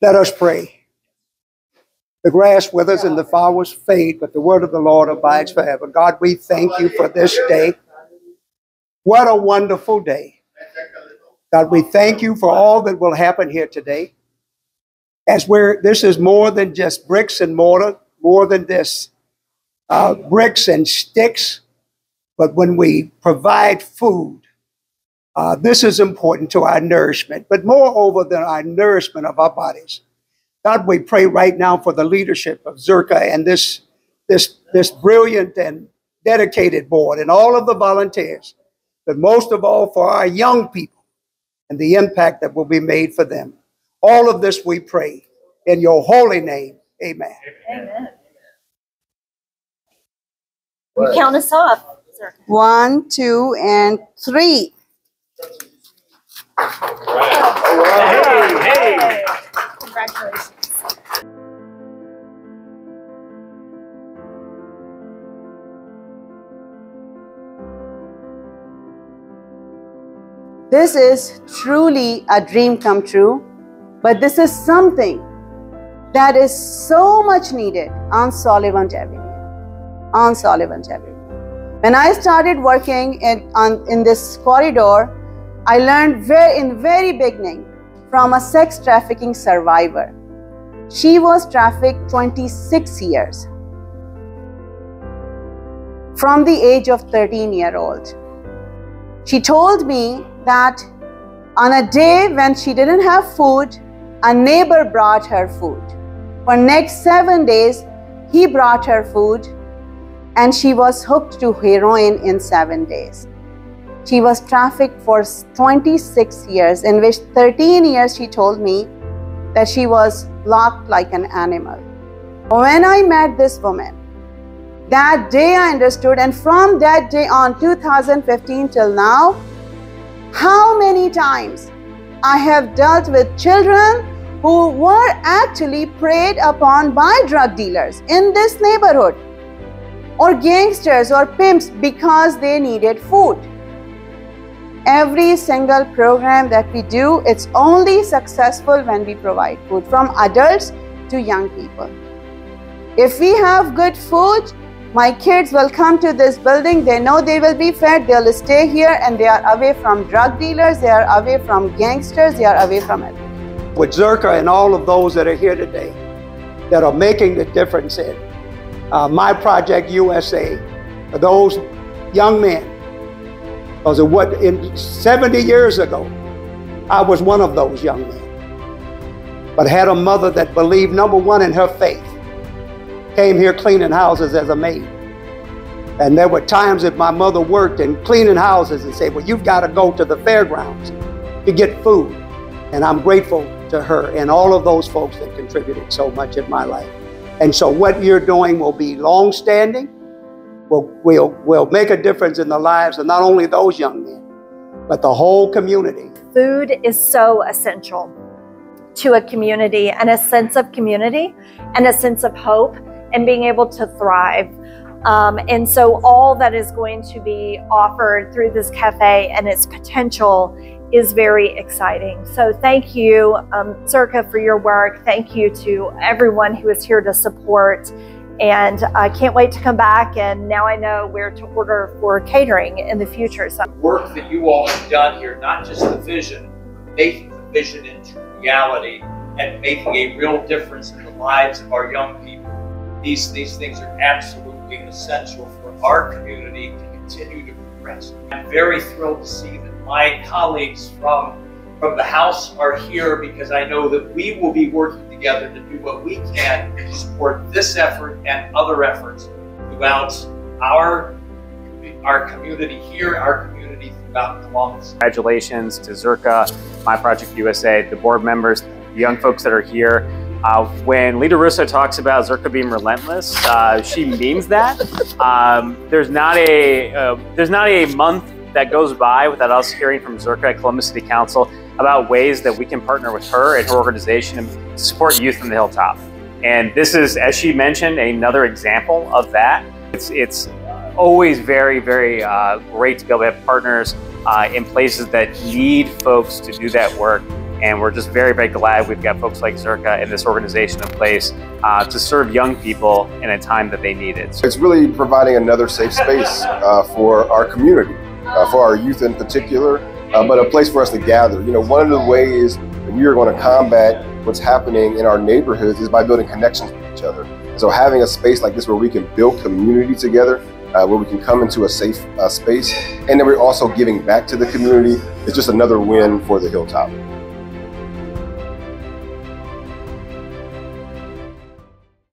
Let us pray. The grass withers and the flowers fade, but the word of the Lord abides forever. God, we thank you for this day. What a wonderful day. God, we thank you for all that will happen here today. This is more than just bricks and mortar, more than this bricks and sticks, but when we provide food, this is important to our nourishment, but moreover than our nourishment of our bodies. God, we pray right now for the leadership of Zirka and this brilliant and dedicated board and all of the volunteers, but most of all for our young people and the impact that will be made for them. All of this we pray in your holy name. Amen. Amen. You count us off, sir. 1, 2, and 3. Hey. Congratulations. This is truly a dream come true, but this is something that is so much needed on Sullivant Avenue. On Sullivant Avenue. When I started working in this corridor, I learned in very beginning from a sex trafficking survivor. She was trafficked 26 years from the age of 13-year-old. She told me that on a day when she didn't have food, a neighbor brought her food. For next 7 days, he brought her food, and she was hooked to heroin in 7 days. She was trafficked for 26 years, in which 13 years she told me that she was locked like an animal. When I met this woman, that day I understood, and from that day on, 2015 till now, how many times I have dealt with children who were actually preyed upon by drug dealers in this neighborhood, or gangsters or pimps, because they needed food. Every single program that we do, it's only successful when we provide food, from adults to young people. If we have good food, my kids will come to this building, they know they will be fed, they'll stay here, and they are away from drug dealers, they are away from gangsters, they are away from it. With Zirka and all of those that are here today that are making the difference in My Project USA, for those young men, because of what 70 years ago, I was one of those young men, but had a mother that believed, number one, in her faith. Came here cleaning houses as a maid. And there were times that my mother worked in cleaning houses and said, well, you've got to go to the fairgrounds to get food. And I'm grateful to her and all of those folks that contributed so much in my life. And so what you're doing will be long-standing, will make a difference in the lives of not only those young men, but the whole community. Food is so essential to a community, and a sense of community and a sense of hope and being able to thrive. And so all that is going to be offered through this cafe and its potential is very exciting. So thank you, Zirka, for your work. Thank you to everyone who is here to support. And I can't wait to come back, and now I know where to order for catering in the future. So the work that you all have done here, not just the vision, but making the vision into reality and making a real difference in the lives of our young people. These things are absolutely essential for our community to continue to progress. I'm very thrilled to see that my colleagues from the House are here, because I know that we will be working together to do what we can to support this effort and other efforts throughout our community here, our community throughout Columbus. Congratulations to Zirka, My Project USA, the board members, the young folks that are here. When Lita Russo talks about Zirka being relentless, she means that. There's not a month that goes by without us hearing from Zirka at Columbus City Council about ways that we can partner with her and her organization to support youth in the Hilltop. And this is, as she mentioned, another example of that. It's always very, very great to be able to have partners in places that need folks to do that work. And we're just very, very glad we've got folks like Zirka and this organization in place to serve young people in a time that they need it. It's really providing another safe space for our community, for our youth in particular, but a place for us to gather. You know, one of the ways that we are going to combat what's happening in our neighborhoods is by building connections with each other. So having a space like this where we can build community together, where we can come into a safe space, and then we're also giving back to the community, is just another win for the Hilltop.